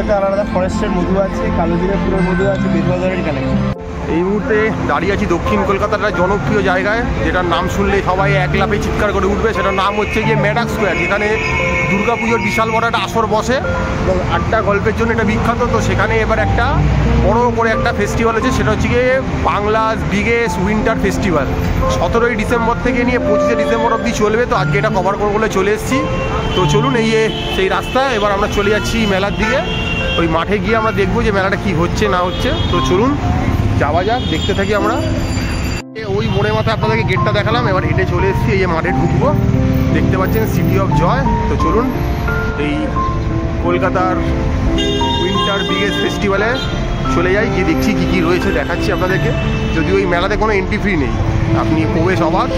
আলাদা আলাদা ফরেস্টের মধু আছে, কালোজিরাপুরের মধু আছে, বেলবাজারের কালেকশন। এই মুহূর্তে দাঁড়িয়ে আছি দক্ষিণ কলকাতার একটা জনপ্রিয় জায়গায়, যেটার নাম শুনলে সবাই এক লাফে চিৎকার করে উঠবে। সেটার নাম হচ্ছে গিয়ে ম্যাডাক স্কোয়ার, যেখানে দুর্গাপুজোর বিশাল বড় একটা আসর বসে এবং আড্ডা গল্পের জন্য এটা বিখ্যাত। তো সেখানে এবার একটা বড় করে একটা ফেস্টিভ্যাল হচ্ছে, সেটা হচ্ছে গিয়ে বাংলার বিগেস্ট উইন্টার ফেস্টিভ্যাল। 17ই ডিসেম্বর থেকে নিয়ে 25শে ডিসেম্বর অবধি চলবে। তো আজকে এটা কভার করবো বলে চলে এসেছি। তো চলুন, এই সেই রাস্তা। এবার আমরা চলে যাচ্ছি মেলার দিকে। ওই মাঠে গিয়ে আমরা দেখবো যে মেলাটা কি হচ্ছে না হচ্ছে। তো চলুন যাওয়া যাক, দেখতে থাকি আমরা। ওই মোড়ের মাথায় আপনাদেরকে গেটটা দেখালাম, এবার হেঁটে চলে এসেছি, এই যে মাঠে ঢুকবো। দেখতে পাচ্ছেন সিটি অফ জয়। তো চলুন এই কলকাতার উইন্টার বিগেস্ট ফেস্টিভ্যালে চলে যাই, গিয়ে দেখছি কী কী রয়েছে, দেখাচ্ছি আপনাদেরকে। যদিও ওই মেলাতে কোনো এন্ট্রি ফ্রি নেই, আপনি প্রবেশ অবাধ।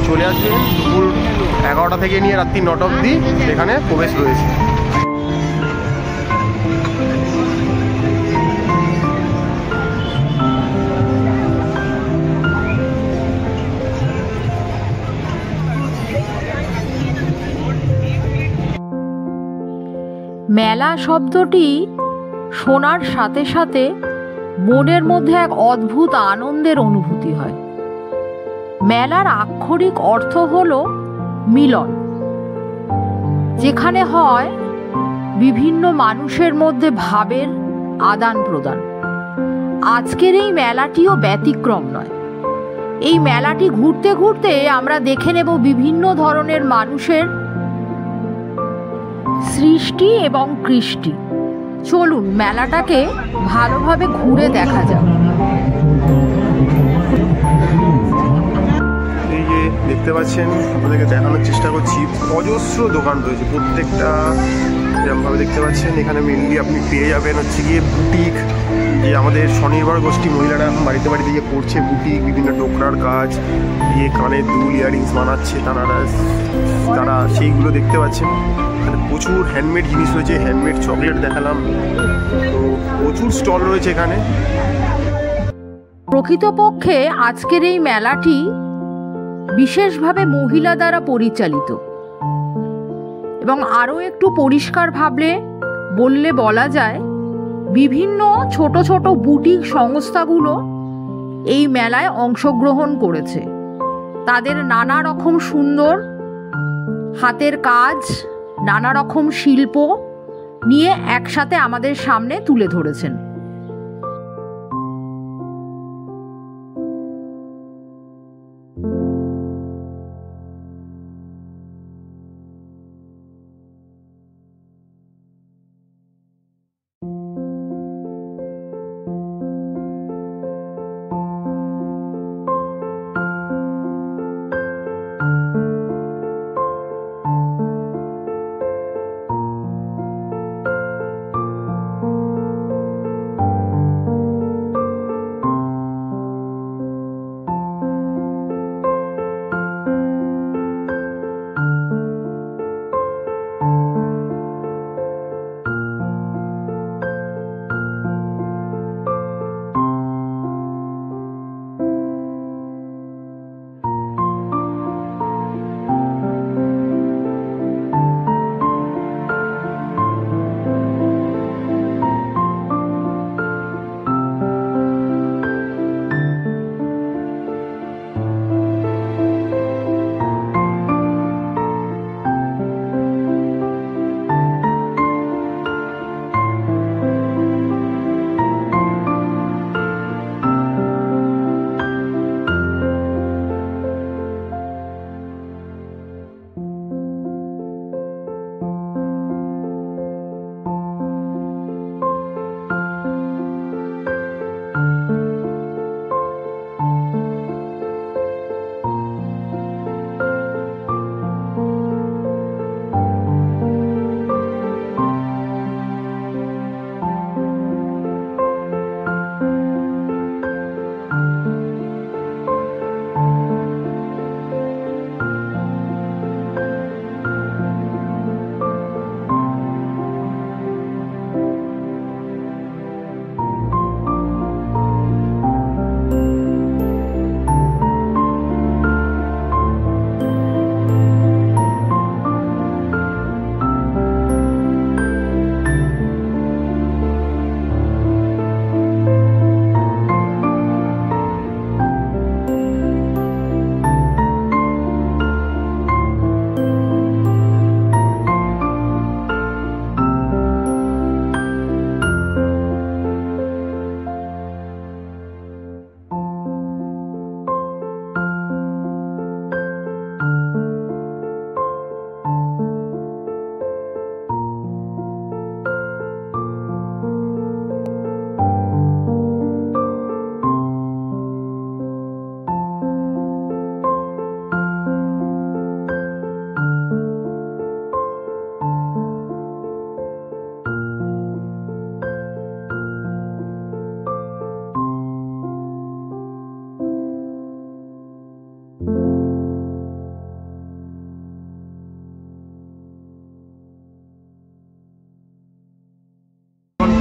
চলে আসবেন দুপুর 11টা থেকে নিয়ে রাত্রি 9টা অবধি এখানে প্রবেশ রয়েছে। মেলা শব্দটি শোনার সাথে সাথে মনের মধ্যে এক অদ্ভুত আনন্দের অনুভূতি হয়। মেলার আক্ষরিক অর্থ হল মিলন, যেখানে হয় বিভিন্ন মানুষের মধ্যে ভাবের আদান প্রদান। আজকের এই মেলাটিও ব্যতিক্রম নয়। এই মেলাটি ঘুরতে ঘুরতে আমরা দেখে নেব বিভিন্ন ধরনের মানুষের সৃষ্টি এবং কৃষ্টি। চলুন মেলাটাকে ভালোভাবে ঘুরে দেখা যাক। এই যে দেখতে পাচ্ছেন, আপনাদেরকে দেখানোর চেষ্টা করছি, অজস্র দোকান রয়েছে। প্রত্যেকটা যেরকমভাবে দেখতে পাচ্ছেন, এখানে মেনলি আপনি পেয়ে যাবেন হচ্ছে গিয়ে বুটিক, যে আমাদের স্বনির্ভর গোষ্ঠী মহিলারা এখন বাড়িতে বাড়িতে গিয়ে করছে বুটিক, বিভিন্ন ডোকরার কাজ, দিয়ে কানের দুল ইয়ারিংস বানাচ্ছে তারা সেইগুলো দেখতে পাচ্ছেন। প্রচুর হ্যান্ডমেড জিনিস রয়েছে, হ্যান্ডমেড চকলেট দেখালাম। তো প্রচুর স্টল রয়েছে এখানে। প্রকৃতপক্ষে আজকের এই মেলাটি বিশেষভাবে মহিলা দ্বারা পরিচালিত, এবং আরও একটু পরিষ্কার ভাবে বললে বলা যায়, বিভিন্ন ছোট ছোট বুটিক সংস্থাগুলো এই মেলায় অংশগ্রহণ করেছে। তাদের নানা রকম সুন্দর হাতের কাজ, নানা রকম শিল্প নিয়ে একসাথে আমাদের সামনে তুলে ধরেছেন।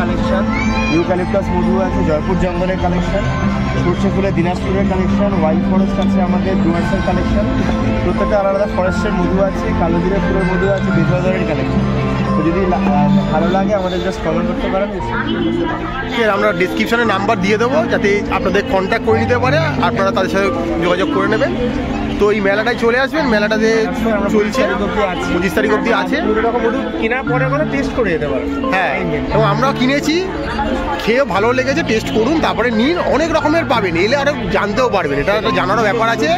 কালেকশন, ইউক্যালিপটাস মধু আছে জয়পুর জঙ্গলের কালেকশন, সর্ষে ফুলের দিনাজপুরের কালেকশন, ওয়াইল্ড ফরেস্ট আছে আমাদের ডুয়ার্সের কালেকশন, প্রত্যেকটা আলাদা ফরেস্টের মধু আছে, কালোজিরা ফুলের মধু আছে, বেজবাজারের কালেকশন। তো যদি ভালো লাগে আমাদের জাস্ট কমেন্ট করতে পারেন। আমরা ডিসক্রিপশনে নাম্বার দিয়ে দেবো যাতে আপনাদের কন্ট্যাক্ট করে নিতে পারে, আপনারা তাদের সাথে যোগাযোগ করে নেবেন। তো এই মেলাটায় চলে আসবেন, মেলাটাতে চলছে 25 তারিখ অবধি আছে। কেনার পরে করে টেস্ট করে যেতে পারেন। হ্যাঁ, এবং আমরাও কিনেছি, খেয়েও ভালো লেগেছে, টেস্ট করুন, তারপরে নিন। অনেক রকমের পাবেন, এলে আরও জানতেও পারবেন, এটা একটা জানারও ব্যাপার আছে।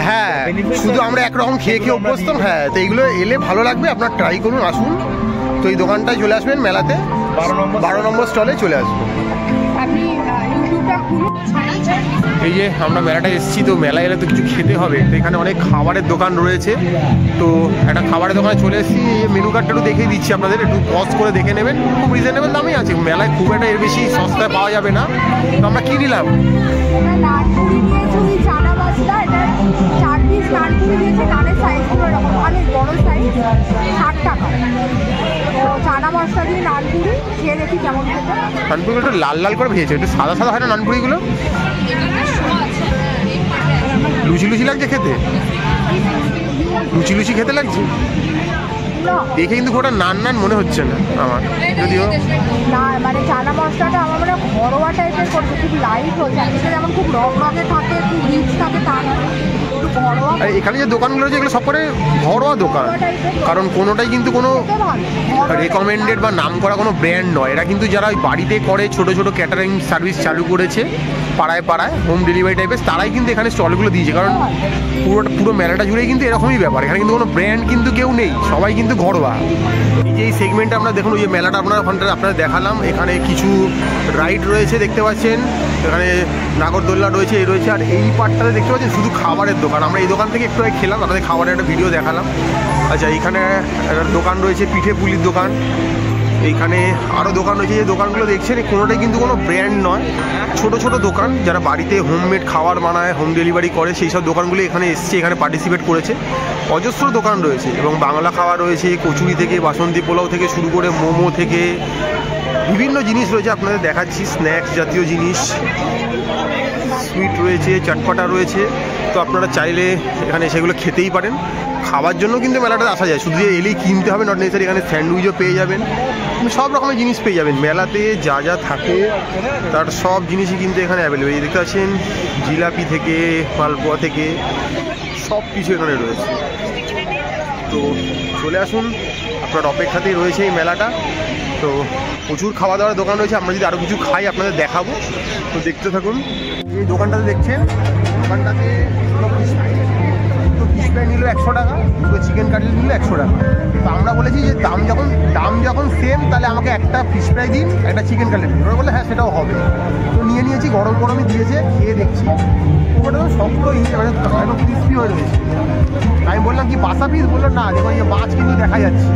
হ্যাঁ, শুধু আমরা একরকম খেয়ে খেয়ে অভ্যস্তম। হ্যাঁ, তো এইগুলো এলে ভালো লাগবে, আপনার ট্রাই করুন, আসুন। তো এই দোকানটায় চলে আসবেন মেলাতে, 12 নম্বর স্টলে চলে আসবেন। এই যে আমরা মেলাটায় এসেছি, তো মেলায় এলে তো কিছু খেতে হবে, তো এখানে অনেক খাবারের দোকান রয়েছে। তো একটা খাবারের দোকানে চলে এসেছি, মেনু কার্ডটা একটু দেখিয়ে দিচ্ছি আপনাদের, একটু পজ করে দেখে নেবেন। খুব রিজনেবল দামই আছে, মেলায় খুব একটা এর বেশি সস্তায় পাওয়া যাবে না। তো আমরা কী নিলাম? নানপুরিগুলো একটু লাল লাল করে ভেজেছে, একটু সাদা সাদা হয় না নানপুরিগুলো? লুচি লুচি লাগছে খেতে, লুচি লুচি খেতে লাগছে দেখে, কিন্তু ওটা নান নান মনে হচ্ছে না আমার, যদিও না মানে চানা মশলাটা আমার মানে ঘরোয়া টাইপের করছে, খুব লাইট হচ্ছে, যেমন খুব রঙে থাকে, খুব রিচ থাকে, তা এখানে যে দোকানগুলো রয়েছে এগুলো সব করে ঘরোয়া দোকান, কারণ কোনোটাই কিন্তু কোনো রেকমেন্ডেড বা নাম করা কোনো ব্র্যান্ড নয়। এরা কিন্তু যারা বাড়িতে করে, ছোট ছোট ক্যাটারিং সার্ভিস চালু করেছে পাড়ায় পাড়ায়, হোম ডেলিভারি টাইপের, তারাই কিন্তু এখানে স্টলগুলো দিয়েছে। কারণ পুরো মেলাটা জুড়েই কিন্তু এরকমই ব্যাপার, এখানে কিন্তু কোনো ব্র্যান্ড কিন্তু কেউ নেই, সবাই কিন্তু ঘরোয়া। এই যে এই সেগমেন্টে আমরা দেখুন, ওই যে মেলাটা আপনার ওখানটা আপনাদের দেখালাম, এখানে কিছু রাইড রয়েছে দেখতে পাচ্ছেন, এখানে নাগরদোল্লা রয়েছে, এই রয়েছে, আর এই পার্টটাতে দেখতে পাচ্ছেন শুধু খাবারের দোকান। আমরা এই দোকান থেকে একটু আগে খেলাম, আপনাদের খাবারের একটা ভিডিও দেখালাম। আচ্ছা, এইখানে একটা দোকান রয়েছে, পিঠে পুলির দোকান। এইখানে আরও দোকান রয়েছে, যে দোকানগুলো দেখছেন কোনোটাই কিন্তু কোনো ব্র্যান্ড নয়, ছোট ছোট দোকান, যারা বাড়িতে হোমমেড খাবার বানায়, হোম ডেলিভারি করে, সেই সব দোকানগুলো এখানে এসছে, এখানে পার্টিসিপেট করেছে। অজস্র দোকান রয়েছে, এবং বাংলা খাওয়া রয়েছে, কচুরি থেকে বাসন্তী পোলাও থেকে শুরু করে মোমো থেকে বিভিন্ন জিনিস রয়েছে, আপনাদের দেখাচ্ছি। স্ন্যাক্স জাতীয় জিনিস, সুইট রয়েছে, চটপটা রয়েছে। তো আপনারা চাইলে এখানে সেগুলো খেতেই পারেন। খাবার জন্য কিন্তু মেলাটাতে আসা যায়, শুধু যে এলেই কিনতে হবে নট নেসেসারি, এখানে স্যান্ডউইচও পেয়ে যাবেন, সব রকমের জিনিস পেয়ে যাবেন। মেলাতে যা যা থাকে তার সব জিনিসই কিন্তু এখানে অ্যাভেলেবেল। এই দেখতে পাচ্ছেন, জিলাপি থেকে মালপোয়া থেকে সব কিছু এখানে রয়েছে। তো চলে আসুন, আপনার অপেক্ষাতেই রয়েছে এই মেলাটা। তো প্রচুর খাওয়া দাওয়ার দোকান রয়েছে, আমরা যদি আরও কিছু খাই আপনাদের দেখাবো, তো দেখতে থাকুন। এই দোকানটাতে দেখছেন, দোকানটাতে ফিশ ফ্রাই নিল 100 টাকা, দুটো চিকেন কাটলেট নিল 100 টাকা। তো আমরা বলেছি যে দাম যখন সেম, তাহলে আমাকে একটা ফিশ ফ্রাই দিন, একটা চিকেন কাটলেট দিন। ওরা বলে হ্যাঁ সেটাও হবে। তো নিয়ে নিয়েছি, গরম গরমই দিয়েছে, খেয়ে দেখছি ওটা তো শক্তই, মানে একদম ক্রিস্পি হয়ে রয়েছে। আমি বললাম কি বাসা পিস? বললো না, দেখুন এই মাছ কিন্তু দেখা যাচ্ছে,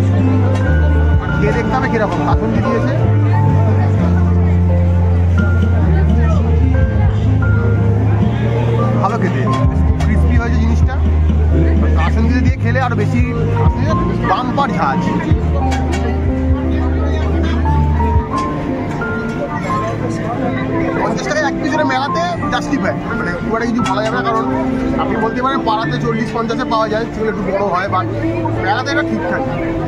খেয়ে দেখতে হবে কীরকম। কাসুন্দি দিয়েছে, ভালো খেতে, ক্রিস্পি হয়েছে জিনিসটা। কাসুন্দি দিয়ে খেলে আরও বেশি বাম্পার ঝাঁজ। 50 টাকায় এক পিসের মেলাতে জাস্টিফাই, মানে খুব একটা কিছু ভালো যাবে না। কারণ আপনি বলতে পারেন পাড়াতে 40-50-এ পাওয়া যায়, সেগুলো একটু বড়ো হয়, বাট মেলাতে এটা ঠিকঠাক।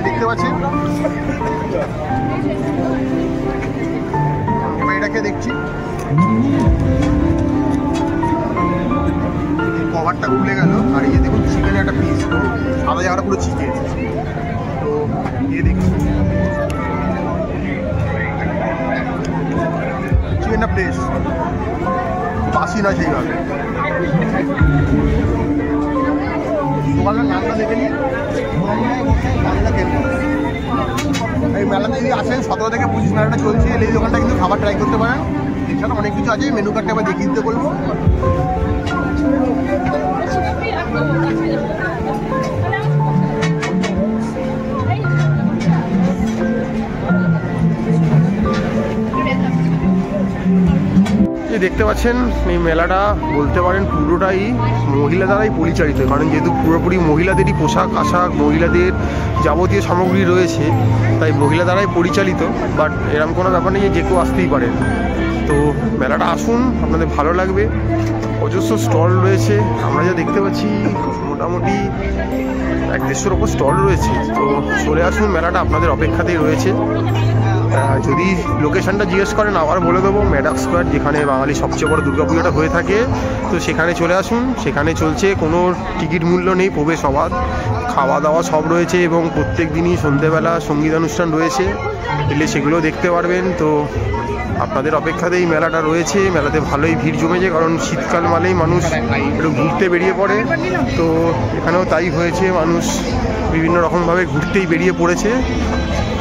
দেখতে পাচ্ছেন, এবার এটাকে দেখছি, কভারটা খুলে গেল, আর এই যে দেখুন চিকেনের একটা পিস, সাদা জায়গাটা পুরো চিকেন। তো দিয়ে দেখছি চিকেনটা ফ্রেশ, বাসি নয় সেইভাবে। দোকানের নামটা দেখে নিন, এই মেলাতে যদি আসেন 17 থেকে 25 মেলাটা চলছে, এই দোকানটা কিন্তু খাবার ট্রাই করতে পারেন। এছাড়া অনেক কিছু আছে, মেনু কার্ডটা আবার দেখিয়ে দিতে বলবো। দেখতে পাচ্ছেন এই মেলাটা বলতে পারেন পুরোটাই মহিলা দ্বারাই পরিচালিত, কারণ যেহেতু পুরোপুরি মহিলাদেরই পোশাক আশাক, মহিলাদের যাবতীয় সামগ্রী রয়েছে, তাই মহিলা দ্বারাই পরিচালিত। বাট এরকম কোনো ব্যাপার নেই যে কেউ আসতেই পারেন। তো মেলাটা আসুন, আপনাদের ভালো লাগবে। অজস্র স্টল রয়েছে, আমরা যা দেখতে পাচ্ছি মোটামুটি 1-150-র ওপর স্টল রয়েছে। তো চলে আসুন, মেলাটা আপনাদের অপেক্ষাতেই রয়েছে। যদি লোকেশানটা জিজ্ঞেস করেন আবার বলে দেবো, ম্যাডাক্স স্কোয়ার, যেখানে বাঙালি সবচেয়ে বড় দুর্গাপুজোটা হয়ে থাকে। তো সেখানে চলে আসুন, সেখানে চলছে, কোনো টিকিট মূল্য নেই, প্রবেশ অবাধ, খাওয়া দাওয়া সব রয়েছে এবং প্রত্যেক দিনই সন্ধ্যেবেলা সঙ্গীতানুষ্ঠান রয়েছে, এলে সেগুলো দেখতে পারবেন। তো আপনাদের অপেক্ষাতেই মেলাটা রয়েছে। মেলাতে ভালোই ভিড় জমেছে, কারণ শীতকাল মানেই মানুষ একটু ঘুরতে বেরিয়ে পড়ে। তো এখানেও তাই হয়েছে, মানুষ বিভিন্ন রকমভাবে ঘুরতেই বেরিয়ে পড়েছে।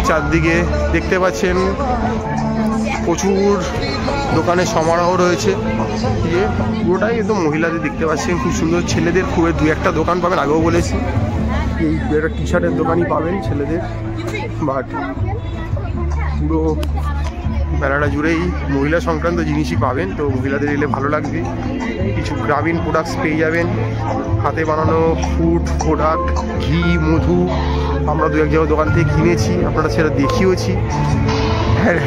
চারদিকে দেখতে পাচ্ছেন প্রচুর দোকানের সমারোহ রয়েছে, দিয়ে পুরোটাই একদম মহিলাদের দেখতে পাচ্ছেন। খুব সুন্দর, ছেলেদের খুব 2-1টা দোকান পাবেন, আগেও বলেছি। এই একটা টি শার্টের দোকানই পাবেন ছেলেদের, বাট পুরো মেলাটা জুড়েই মহিলা সংক্রান্ত জিনিসই পাবেন। তো মহিলাদের এলে ভালো লাগবে। কিছু গ্রামীণ প্রোডাক্টস পেয়ে যাবেন, হাতে বানানো ফুড প্রোডাক্ট, ঘি, মধু, আমরা 2-1 জায়গায় দোকান থেকে কিনেছি, আপনারা সেটা দেখিয়েছি।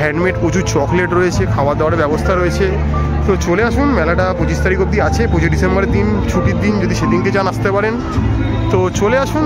হ্যান্ডমেড প্রচুর চকলেট রয়েছে, খাওয়া দাওয়ার ব্যবস্থা রয়েছে। তো চলে আসুন, মেলাটা 25 তারিখ অবধি আছে। 25 ডিসেম্বরের দিন ছুটির দিন, যদি সেদিনকে চান আসতে পারেন। তো চলে আসুন।